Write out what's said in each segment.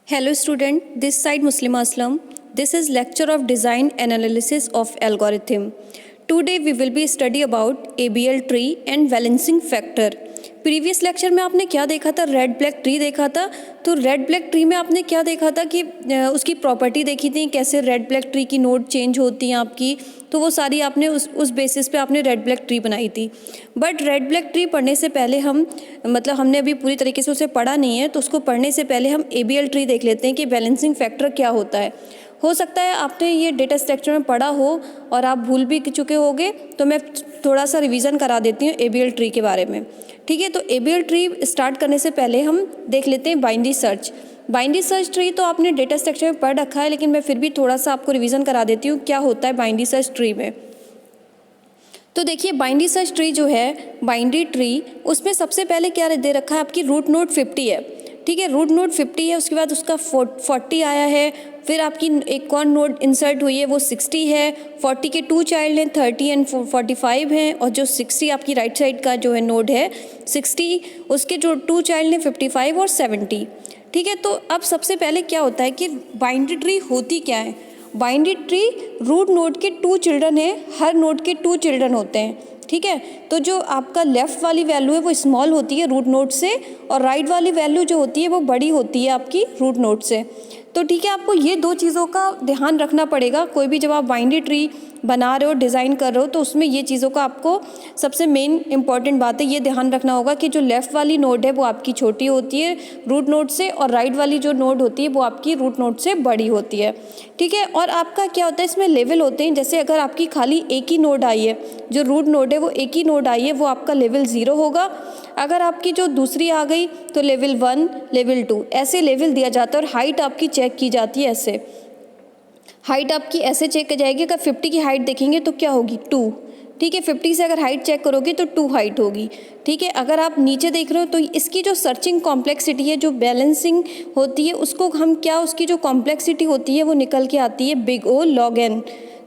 Hello student, this side Muslima Aslam. This is lecture of design and analysis of algorithm. Today we will be study about ABL tree and balancing factor. Previous lecture में आपने क्या देखा था, red black tree देखा था। तो red black tree में आपने क्या देखा था कि उसकी प्रॉपर्टी देखी थी, कैसे रेड ब्लैक ट्री की नोड चेंज होती हैं आपकी। तो वो सारी आपने उस बेसिस पे आपने रेड ब्लैक ट्री बनाई थी। बट रेड ब्लैक ट्री पढ़ने से पहले हमने अभी पूरी तरीके से उसे पढ़ा नहीं है, तो उसको पढ़ने से पहले हम ABL ट्री देख लेते हैं कि बैलेंसिंग फैक्टर क्या होता है। हो सकता है आपने ये डेटा स्ट्रक्चर में पढ़ा हो और आप भूल भी चुके होगे, तो मैं थोड़ा सा रिवीजन करा देती हूँ ABL ट्री के बारे में। ठीक है, तो ABL ट्री स्टार्ट करने से पहले हम देख लेते हैं binary search. Binary search tree तो आपने डेटा स्ट्रक्चर में पढ़ रखा है, लेकिन मैं फिर भी थोड़ा सा आपको रिवीजन करा देती हूँ क्या होता है बाइनरी सर्च ट्री में। तो देखिए, बाइनरी सर्च ट्री जो है, बाइनरी ट्री, उसमें सबसे पहले क्या दे रखा है, आपकी रूट नोड 50 है। ठीक है, रूट नोड 50 है, उसके बाद उसका 40 आया है, फिर आपकी एक और नोड इंसर्ट हुई है वो 60 है, 40 के 2 चाइल्ड हैं 30 एंड 45 हैं, और जो 60 आपकी राइट साइड का जो है नोड है 60, उसके जो 2 चाइल्ड हैं 55 और 70। ठीक है, तो अब सबसे पहले क्या होता है कि बाइनरी ट्री होती क्या है। बाइनरी ट्री रूट नोड के 2 चिल्ड्रन है, हर नोड के 2 चिल्ड्रन होते हैं। ठीक है, तो जो आपका लेफ़्ट वाली वैल्यू है वो स्मॉल होती है रूट नोड से, और राइट वाली वैल्यू जो होती है वो बड़ी होती है आपकी रूट नोड से। तो ठीक है, आपको ये 2 चीज़ों का ध्यान रखना पड़ेगा। कोई भी जब आप बाइनरी ट्री बना रहे हो, डिज़ाइन कर रहे हो, तो उसमें ये चीज़ों का आपको सबसे मेन इंपॉर्टेंट बात है, ये ध्यान रखना होगा कि जो लेफ़्ट वाली नोड है वो आपकी छोटी होती है रूट नोड से, और राइट वाली जो नोड होती है वो आपकी रूट नोड से बड़ी होती है। ठीक है, और आपका क्या होता है, इसमें लेवल होते हैं। जैसे अगर आपकी खाली एक ही नोड आई है, जो रूट नोड है वो एक ही नोड आई है, वो आपका लेवल 0 होगा। अगर आपकी जो दूसरी आ गई तो लेवल 1, लेवल 2, ऐसे लेवल दिया जाता है। और हाइट आपकी चेक की जाती है ऐसे, हाइट आपकी ऐसे चेक की जाएगी। अगर 50 की हाइट देखेंगे तो क्या होगी, 2। ठीक है, 50 से अगर हाइट चेक करोगे तो 2 हाइट होगी। ठीक है, अगर आप नीचे देख रहे हो तो इसकी जो सर्चिंग कॉम्प्लेक्सिटी है, जो बैलेंसिंग होती है, उसको हम क्या, उसकी जो कॉम्प्लेक्सिटी होती है वो निकल के आती है बिग O log n।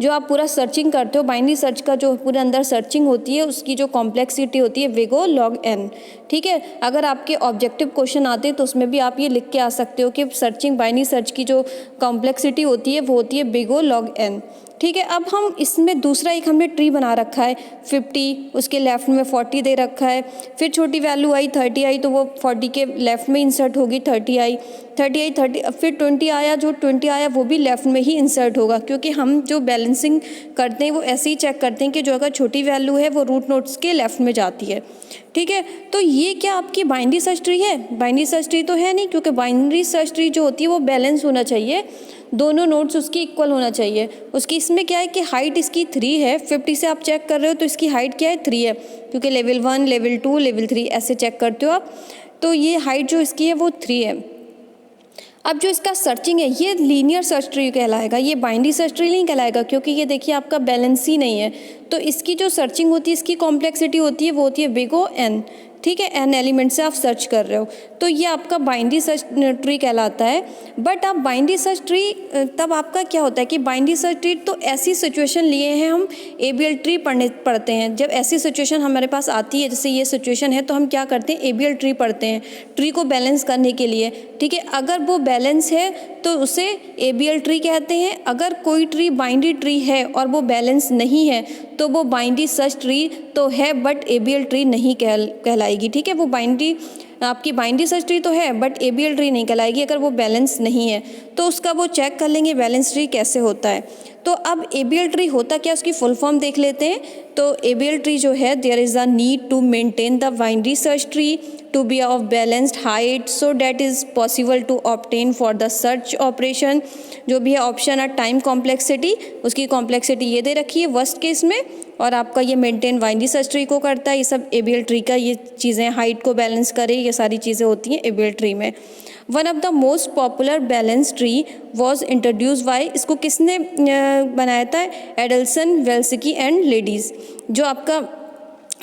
जो आप पूरा सर्चिंग करते हो, बाइनरी सर्च का जो पूरे अंदर सर्चिंग होती है, उसकी जो कॉम्प्लेक्सिटी होती है बिग O log n। ठीक है, अगर आपके ऑब्जेक्टिव क्वेश्चन आते हैं तो उसमें भी आप ये लिख के आ सकते हो कि सर्चिंग, बाइनरी सर्च की जो कॉम्प्लेक्सिटी होती है वो होती है बिग O log n। ठीक है, अब हम इसमें दूसरा एक हमने ट्री बना रखा है 50, उसके लेफ़्ट में 40 दे रखा है। फिर छोटी वैल्यू आई 30 आई, तो वो 40 के लेफ़्ट में इंसर्ट होगी, 30 आई, 30 आई, 30, फिर 20 आया, जो 20 आया वो भी लेफ़्ट में ही इंसर्ट होगा, क्योंकि हम जो बैलेंसिंग करते हैं वो ऐसे ही चेक करते हैं कि जो अगर छोटी वैल्यू है वो रूट नोड्स के लेफ़्ट में जाती है। ठीक है, तो ये क्या आपकी बाइनरी सर्च ट्री है? बाइनरी सर्च ट्री तो है नहीं, क्योंकि बाइनरी सर्च ट्री जो होती है वो बैलेंस होना चाहिए, दोनों नोड्स उसकी इक्वल होना चाहिए। उसकी इसमें क्या है कि हाइट इसकी 3 है, 50 से आप चेक कर रहे हो तो इसकी हाइट क्या है, 3 है, क्योंकि लेवल 1, लेवल 2, लेवल 3 ऐसे चेक करते हो आप। तो ये हाइट जो इसकी है वो 3 है। अब जो इसका सर्चिंग है ये लीनियर सर्च ट्री कहलाएगा, ये बाइनरी सर्च ट्री नहीं कहलाएगा, क्योंकि ये देखिए आपका बैलेंस ही नहीं है। तो इसकी जो सर्चिंग होती है, इसकी कॉम्प्लेक्सिटी होती है वो होती है बिग O n। ठीक है, n एलिमेंट से आप सर्च कर रहे हो, तो ये आपका बाइनरी सर्च ट्री कहलाता है। बट आप बाइनरी सर्च ट्री तब आपका क्या होता है कि बाइनरी सर्च ट्री तो ऐसी सिचुएशन लिए हैं हम ABL ट्री पढ़ते हैं। जब ऐसी सिचुएशन हमारे पास आती है, जैसे ये सिचुएशन है, तो हम क्या करते हैं, ABL ट्री पढ़ते हैं ट्री को बैलेंस करने के लिए। ठीक है, अगर वो बैलेंस है तो उसे ABL ट्री कहते हैं। अगर कोई ट्री बाइनरी ट्री है और वो बैलेंस नहीं है तो वो बाइनरी सर्च ट्री तो है बट ABL ट्री नहीं कहलाएगी। ठीक है, वो आपकी बाइनरी सर्च ट्री तो है बट ABL ट्री नहीं कहलाएगी अगर वो बैलेंस नहीं है। तो उसका वो चेक कर लेंगे बैलेंस ट्री कैसे होता है। तो अब ABL ट्री होता क्या, उसकी फुल फॉर्म देख लेते हैं। तो ABL ट्री जो है, there is a need to maintain the binary search tree to be of balanced height so that is possible to obtain for the search operation। जो भी है ऑप्शन है टाइम कॉम्प्लेक्सिटी, उसकी कॉम्प्लेक्सिटी ये दे रखी है वर्स्ट केस में, और आपका ये मेंटेन बाइनरी सर्च ट्री को करता है। ये सब ABL ट्री का ये चीज़ें, हाइट को बैलेंस करे, ये सारी चीज़ें होती हैं ABL ट्री में। One of the most popular balance tree was introduce by, इसको किसने बनाया था, एडल्सन, वेल्स्की एंड लेडीज़। जो आपका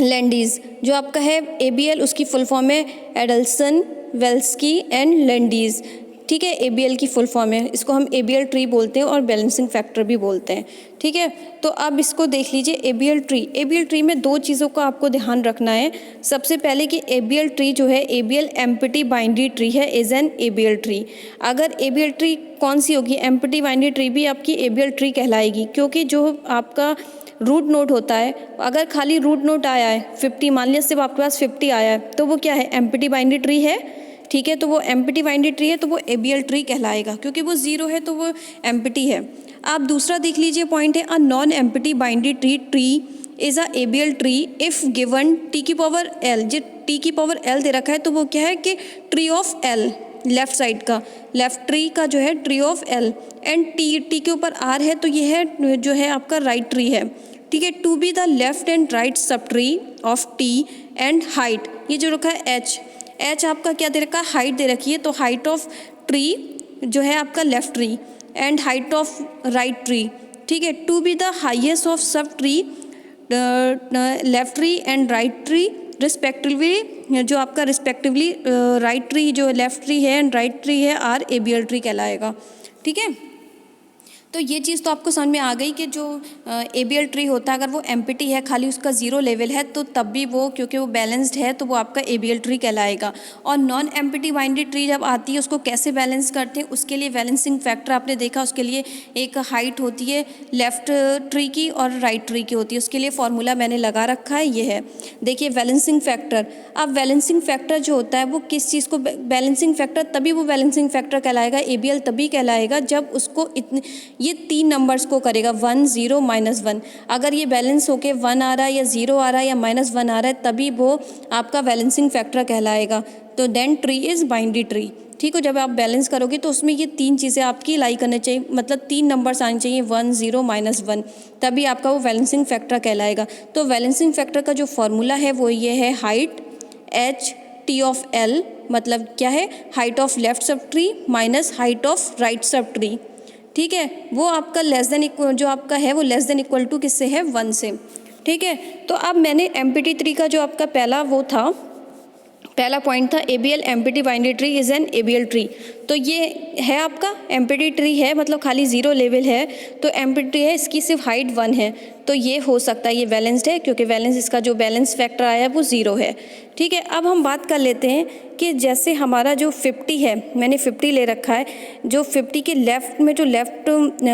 लैंडीज़ जो आपका है ABL, उसकी फुल फॉर्म है एडल्सन, वेल्स्की एंड लैंडीज़। ठीक है, ABL की फुल फॉर्म है, इसको हम ABL ट्री बोलते हैं और बैलेंसिंग फैक्टर भी बोलते हैं। ठीक है, तो अब इसको देख लीजिए ABL ट्री में दो चीज़ों का आपको ध्यान रखना है। सबसे पहले कि ABL ट्री जो है ABL एम्प्टी बाइनरी ट्री है, इज एन ABL ट्री। अगर ABL ट्री कौन सी होगी, एम्प्टी बाइनरी ट्री भी आपकी ABL ट्री कहलाएगी, क्योंकि जो आपका रूट नोड होता है, अगर खाली रूट नोड आया है 50, मान लिया सिर्फ आपके पास 50 आया है, तो वो क्या है, एम्प्टी बाइनरी ट्री है। ठीक है, तो वो एम्प्टी बाइनरी ट्री है तो वो ABL ट्री कहलाएगा, क्योंकि वो जीरो है तो वो एम्प्टी है। आप दूसरा देख लीजिए पॉइंट है, a non empty binary tree is a ABL tree if given T की पावर L। जो T की पावर L दे रखा है तो वो क्या है कि tree of L, left side का, लेफ्ट ट्री का जो है tree of L, and T के ऊपर R है तो ये है जो है आपका राइट ट्री है। ठीक है, to be the left and right सब tree of T and height, ये जो रखा है H आपका क्या दे रखा है, हाइट दे रखी है, तो हाइट ऑफ ट्री जो है आपका left tree and height of right tree. ठीक है, to be the highest of sub tree left tree and right tree respectively, जो आपका रिस्पेक्टिवली राइट ट्री जो लेफ्ट ट्री है एंड राइट ट्री है आर ABL ट्री कहलाएगा। ठीक है, तो ये चीज़ तो आपको समझ में आ गई कि जो ABL ट्री होता है अगर वो एम्प्टी है, खाली उसका जीरो लेवल है, तो तब भी वो, क्योंकि वो बैलेंस्ड है तो वो आपका ABL ट्री कहलाएगा। और नॉन एम्प्टी बाइनरी ट्री जब आती है उसको कैसे बैलेंस करते हैं, उसके लिए बैलेंसिंग फैक्टर आपने देखा, उसके लिए एक हाइट होती है लेफ्ट ट्री की और राइट ट्री की होती है, उसके लिए फॉर्मूला मैंने लगा रखा है, ये है, देखिए बैलेंसिंग फैक्टर। अब बैलेंसिंग फैक्टर जो होता है वो किस चीज़ को, बैलेंसिंग फैक्टर तभी वो बैलेंसिंग फैक्टर कहलाएगा, ABL तभी कहलाएगा जब उसको ये तीन नंबर्स को करेगा, 1 0 -1। अगर ये बैलेंस होके 1 आ रहा है या 0 आ रहा है या -1 आ रहा है, तभी वो आपका बैलेंसिंग फैक्टर कहलाएगा। तो then tree is binary tree. ठीक हो, जब आप बैलेंस करोगे तो उसमें ये तीन चीज़ें आपकी लाई करनी चाहिए, मतलब तीन नंबर्स आने चाहिए, 1 0 -1, तभी आपका वो बैलेंसिंग फैक्टर कहलाएगा। तो बैलेंसिंग फैक्टर का जो फॉर्मूला है वो ये है, height H T of L, मतलब क्या है, height of left subtree minus height of right sub tree. ठीक है, वो आपका लेस देन इक्वल, जो आपका है वो लेस देन इक्वल टू किससे है, 1 से। ठीक है, तो अब मैंने एम्प्टी ट्री का जो आपका पहला पॉइंट था ABL empty binary tree is an ABL tree, तो ये है आपका एम्प्टी ट्री है, मतलब खाली जीरो लेवल है, तो एम्प्टी है, इसकी सिर्फ हाइट 1 है, तो ये हो सकता है ये बैलेंस्ड है, क्योंकि बैलेंस, इसका जो बैलेंस फैक्टर आया है वो 0 है। ठीक है, अब हम बात कर लेते हैं कि जैसे हमारा जो 50 है, मैंने 50 ले रखा है, जो 50 के लेफ़्ट में जो लेफ़्ट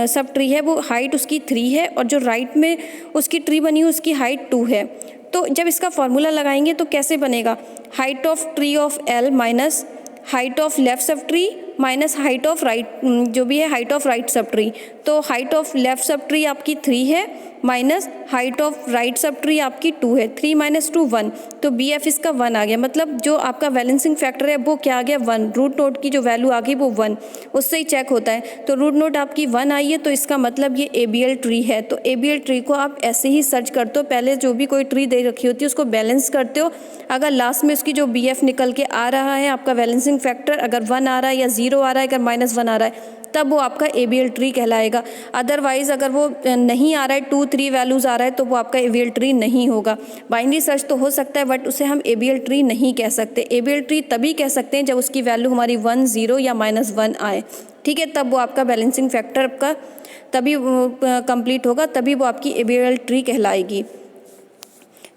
सब ट्री है वो हाइट उसकी 3 है, और जो राइट में उसकी ट्री बनी हुई उसकी हाइट 2 है। तो जब इसका फॉर्मूला लगाएंगे तो कैसे बनेगा, height of tree of L minus height of left subtree minus height of right, जो भी है height of right sub tree. तो height of left subtree आपकी 3 है minus height of right sub tree आपकी 2 है, 3 - 2 1, तो BF इसका 1 आ गया, मतलब जो आपका बैलेंसिंग फैक्टर है वो क्या आ गया, 1। रूट नोट की जो वैल्यू आ गई वो 1, उससे ही चेक होता है। तो रूट नोट आपकी 1 आई है, तो इसका मतलब ये ABL ट्री है। तो ABL ट्री को आप ऐसे ही सर्च करते हो, पहले जो भी कोई ट्री दे रखी होती है उसको बैलेंस करते हो, अगर लास्ट में उसकी जो BF निकल के आ रहा है आपका बैलेंसिंग फैक्टर, अगर 1 आ रहा है या 0 आ रहा है, अगर -1 आ रहा है, तब वो आपका ABL ट्री कहलाएगा। अदरवाइज़ अगर वो नहीं आ रहा है, 2 3 वैल्यूज़ आ रहा है, तो वो आपका ABL ट्री नहीं होगा। बाइनरी सर्च तो हो सकता है, बट उसे हम ABL ट्री नहीं कह सकते। ABL ट्री तभी कह सकते हैं जब उसकी वैल्यू हमारी 1 0 या -1 आए। ठीक है, तब वो आपका बैलेंसिंग फैक्टर का तभी कंप्लीट होगा, तभी वो आपकी ABL ट्री कहलाएगी।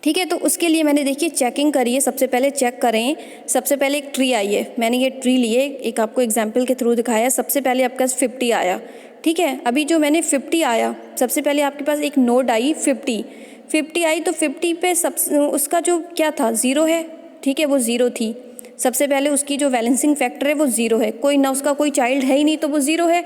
ठीक है, तो उसके लिए मैंने देखिए चेकिंग करी है, सबसे पहले चेक करें। सबसे पहले एक ट्री आई है, मैंने ये ट्री लिए, एक आपको एग्जांपल के थ्रू दिखाया। सबसे पहले आपके पास 50 आया। ठीक है, अभी जो मैंने 50 आया, सबसे पहले आपके पास एक नोड आई 50 आई, तो 50 पे उसका जो क्या था, 0 है। ठीक है, वो 0 थी, सबसे पहले उसकी जो बैलेंसिंग फैक्टर है वो 0 है, कोई ना उसका कोई चाइल्ड है ही नहीं, तो वो 0 है।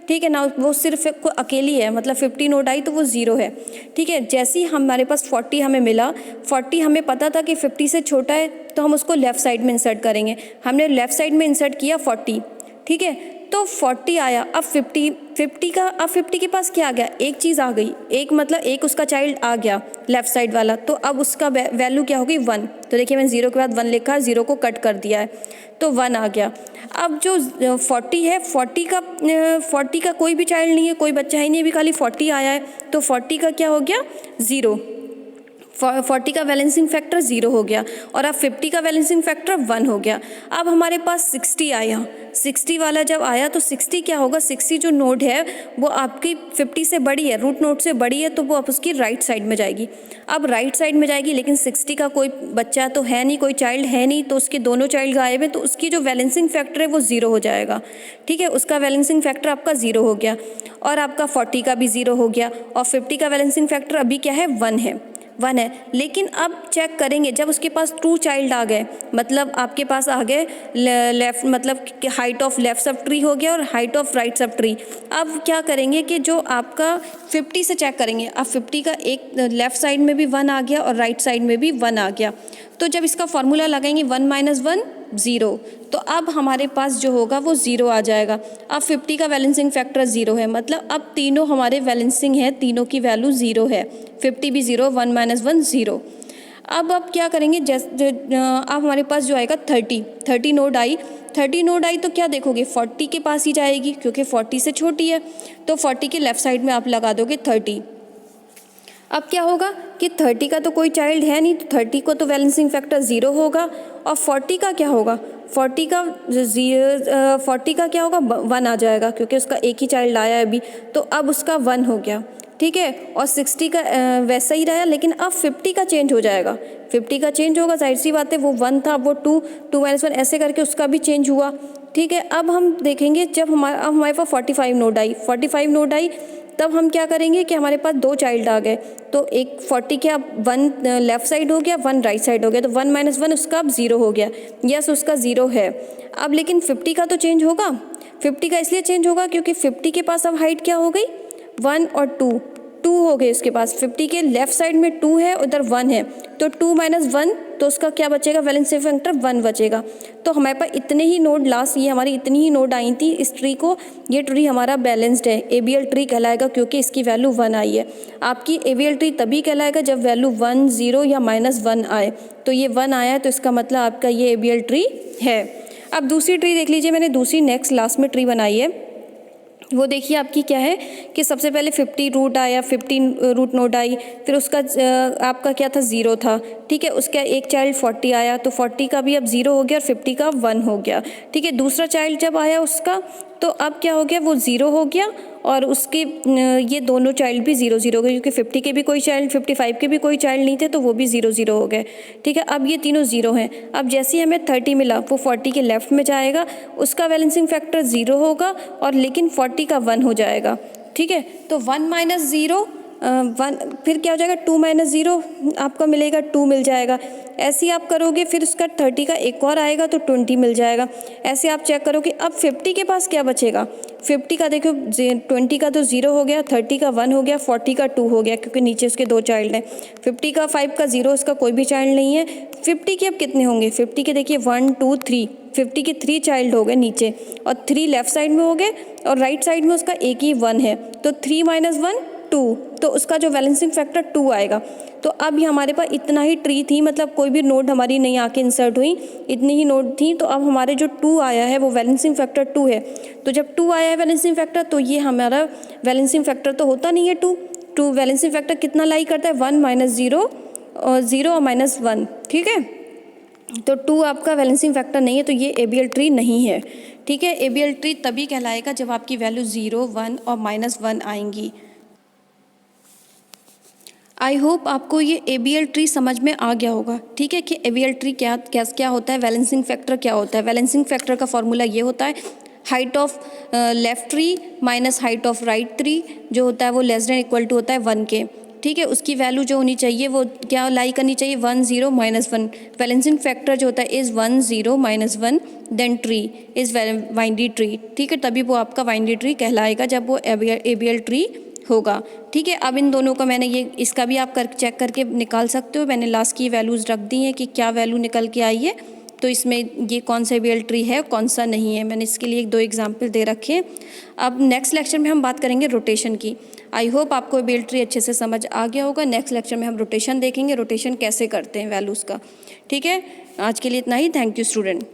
ठीक है ना, वो सिर्फ अकेली है, मतलब 50 नोड आई तो वो 0 है। ठीक है, जैसे ही हमारे पास 40 हमें मिला, 40 हमें पता था कि 50 से छोटा है, तो हम उसको लेफ़्ट साइड में इंसर्ट करेंगे। हमने लेफ़्ट साइड में इंसर्ट किया 40। ठीक है, तो 40 आया। अब 50 के पास क्या आ गया, एक चीज़ आ गई, एक मतलब एक उसका चाइल्ड आ गया लेफ़्ट साइड वाला, तो अब उसका वैल्यू क्या होगी, 1। तो देखिए मैंने 0 के बाद 1 लिखा है, 0 को कट कर दिया है, तो 1 आ गया। अब जो 40 है, 40 का कोई भी चाइल्ड नहीं है, कोई बच्चा ही नहीं, अभी खाली 40 आया है, तो 40 का क्या हो गया, 0। 40 का बैलेंसिंग फैक्टर 0 हो गया और अब 50 का बैलेंसिंग फैक्टर 1 हो गया। अब हमारे पास 60 आया, 60 वाला जब आया तो 60 क्या होगा, 60 जो नोड है वो आपकी 50 से बड़ी है, रूट नोड से बड़ी है, तो वो आप उसकी राइट साइड में जाएगी। अब राइट साइड में जाएगी, लेकिन 60 का कोई बच्चा तो है नहीं, कोई चाइल्ड है नहीं, तो उसके दोनों चाइल्ड गायब हैं, तो उसकी जो बैलेंसिंग फैक्टर है वो 0 हो जाएगा। ठीक है, उसका बैलेंसिंग फैक्टर आपका 0 हो गया और आपका 40 का भी 0 हो गया और 50 का बैलेंसिंग फैक्टर अभी क्या है, 1 है। लेकिन अब चेक करेंगे जब उसके पास 2 चाइल्ड आ गए, मतलब आपके पास आ गए लेफ्ट, मतलब height of left sub tree हो गया और height of right sub tree. अब क्या करेंगे कि जो आपका 50 से चेक करेंगे, अब 50 का एक लेफ्ट साइड में भी 1 आ गया और राइट साइड में भी 1 आ गया, तो जब इसका फॉर्मूला लगाएंगे 1 - 1 0, तो अब हमारे पास जो होगा वो 0 आ जाएगा। अब 50 का बैलेंसिंग फैक्टर 0 है, मतलब अब तीनों हमारे बैलेंसिंग है, तीनों की वैल्यू 0 है, 50 भी 0, 1 - 1 0। अब क्या करेंगे, जैसे अब हमारे पास जो आएगा 30 नोड आई, 30 नोड आई तो क्या देखोगे, 40 के पास ही जाएगी क्योंकि 40 से छोटी है, तो 40 के लेफ्ट साइड में आप लगा दोगे 30। अब क्या होगा कि 30 का तो कोई चाइल्ड है नहीं, तो 30 को तो बैलेंसिंग फैक्टर 0 होगा और 40 का क्या होगा, 40 का क्या होगा, 1 आ जाएगा क्योंकि उसका एक ही चाइल्ड आया है अभी, तो अब उसका 1 हो गया। ठीक है, और 60 का वैसा ही रहा, लेकिन अब 50 का चेंज हो जाएगा, 50 का चेंज होगा, जाहिर सी बात है, वो 1 था, वो 2 - 1 ऐसे करके उसका भी चेंज हुआ। ठीक है, अब हम देखेंगे जब हमारे पास 45 नोड आई, तब हम क्या करेंगे कि हमारे पास 2 चाइल्ड आ गए, तो एक 40 क्या 1 लेफ्ट साइड हो गया, 1 राइट साइड हो गया, तो 1 - 1 उसका अब 0 हो गया। यस, उसका 0 है। अब लेकिन 50 का तो चेंज होगा, 50 का इसलिए चेंज होगा क्योंकि 50 के पास अब हाइट क्या हो गई, 1 और 2 हो गए उसके पास। 50 के लेफ्ट साइड में 2 है, उधर 1 है, तो 2 - 1, तो उसका क्या बचेगा, बैलेंसिंग फैक्टर 1 बचेगा। तो हमारे पास इतने ही नोड लास्ट, ये हमारी इतनी ही नोड आई थी इस ट्री को, ये ट्री हमारा बैलेंस्ड है, ABL ट्री कहलाएगा क्योंकि इसकी वैल्यू 1 आई है। आपकी ABL ट्री तभी कहलाएगा जब वैल्यू 1, 0 या -1 आए, तो ये 1 आया है, तो इसका मतलब आपका ये ABL ट्री है। अब दूसरी ट्री देख लीजिए, मैंने दूसरी नेक्स्ट लास्ट में ट्री बनाई है, वो देखिए आपकी क्या है कि सबसे पहले 50 रूट आया, 15 रूट नोड आई, फिर उसका आपका क्या था, 0 था। ठीक है, उसका एक चाइल्ड 40 आया, तो 40 का भी अब 0 हो गया और 50 का 1 हो गया। ठीक है, दूसरा चाइल्ड जब आया उसका, तो अब क्या हो गया, वो 0 हो गया और उसके ये दोनों चाइल्ड भी 0 0 हो गए क्योंकि 50 के भी कोई चाइल्ड, 55 के भी कोई चाइल्ड नहीं थे, तो वो भी 0 0 हो गए। ठीक है, अब ये तीनों 0 हैं। अब जैसे ही हमें 30 मिला, वो 40 के लेफ्ट में जाएगा, उसका बैलेंसिंग फैक्टर 0 होगा और लेकिन 40 का 1 हो जाएगा। ठीक है, तो 1 - 0 1, फिर क्या हो जाएगा, 2 - 0 आपका मिलेगा, 2 मिल जाएगा। ऐसे ही आप करोगे, फिर उसका 30 का एक और आएगा तो 20 मिल जाएगा। ऐसे आप चेक करोगे। अब 50 के पास क्या बचेगा, 50 का देखो 20 का तो 0 हो गया, 30 का 1 हो गया, 40 का 2 हो गया क्योंकि नीचे उसके 2 चाइल्ड हैं। 50 का 5 का 0, उसका कोई भी चाइल्ड नहीं है। 50 के अब कितने होंगे, 50 के देखिए 1 2 3, 50 के 3 चाइल्ड हो गए नीचे और 3 लेफ्ट साइड में हो गए और राइट साइड में उसका एक ही 1 है, तो 3 - 1 2, तो उसका जो बैलेंसिंग फैक्टर 2 आएगा। तो अब ये हमारे पास इतना ही ट्री थी, मतलब कोई भी नोड हमारी नहीं आके इंसर्ट हुई, इतनी ही नोड थी। तो अब हमारे जो 2 आया है वो बैलेंसिंग फैक्टर 2 है। तो जब 2 आया है बैलेंसिंग फैक्टर, तो ये हमारा बैलेंसिंग फैक्टर तो होता नहीं है 2 बैलेंसिंग फैक्टर कितना लाई करता है, 1 - 0 और 0 और -1। ठीक है, तो 2 आपका बैलेंसिंग फैक्टर नहीं है, तो ये ABL ट्री नहीं है। ठीक है, ABL ट्री तभी कहलाएगा जब आपकी वैल्यू 0 1 और -1 आएंगी। आई होप आपको ये ABL ट्री समझ में आ गया होगा। ठीक है, कि ABL ट्री क्या होता है, बैलेंसिंग फैक्टर क्या होता है। बैलेंसिंग फैक्टर का फॉर्मूला ये होता है, height of left tree minus height of right tree जो होता है वो लेस देन इक्वल टू होता है 1 के। ठीक है, उसकी वैल्यू जो होनी चाहिए वो क्या लाई करनी चाहिए, 1 0 -1। बैलेंसिंग फैक्टर जो होता है is 1 0 -1, then tree is binary tree. ठीक है, तभी वो आपका बाइनरी ट्री कहलाएगा जब वो ABL ट्री होगा। ठीक है, अब इन दोनों का मैंने इसका भी आप चेक करके निकाल सकते हो। मैंने लास्ट की वैल्यूज़ रख दी हैं कि क्या वैल्यू निकल के आई है, तो इसमें ये कौन सा ABL ट्री है कौन सा नहीं है, मैंने इसके लिए 2 एग्जाम्पल दे रखे हैं। अब नेक्स्ट लेक्चर में हम बात करेंगे रोटेशन की। आई होप आपको ABL ट्री अच्छे से समझ आ गया होगा। नेक्स्ट लेक्चर में हम रोटेशन देखेंगे, रोटेशन कैसे करते हैं वैल्यूज़ का। ठीक है, आज के लिए इतना ही। Thank you student.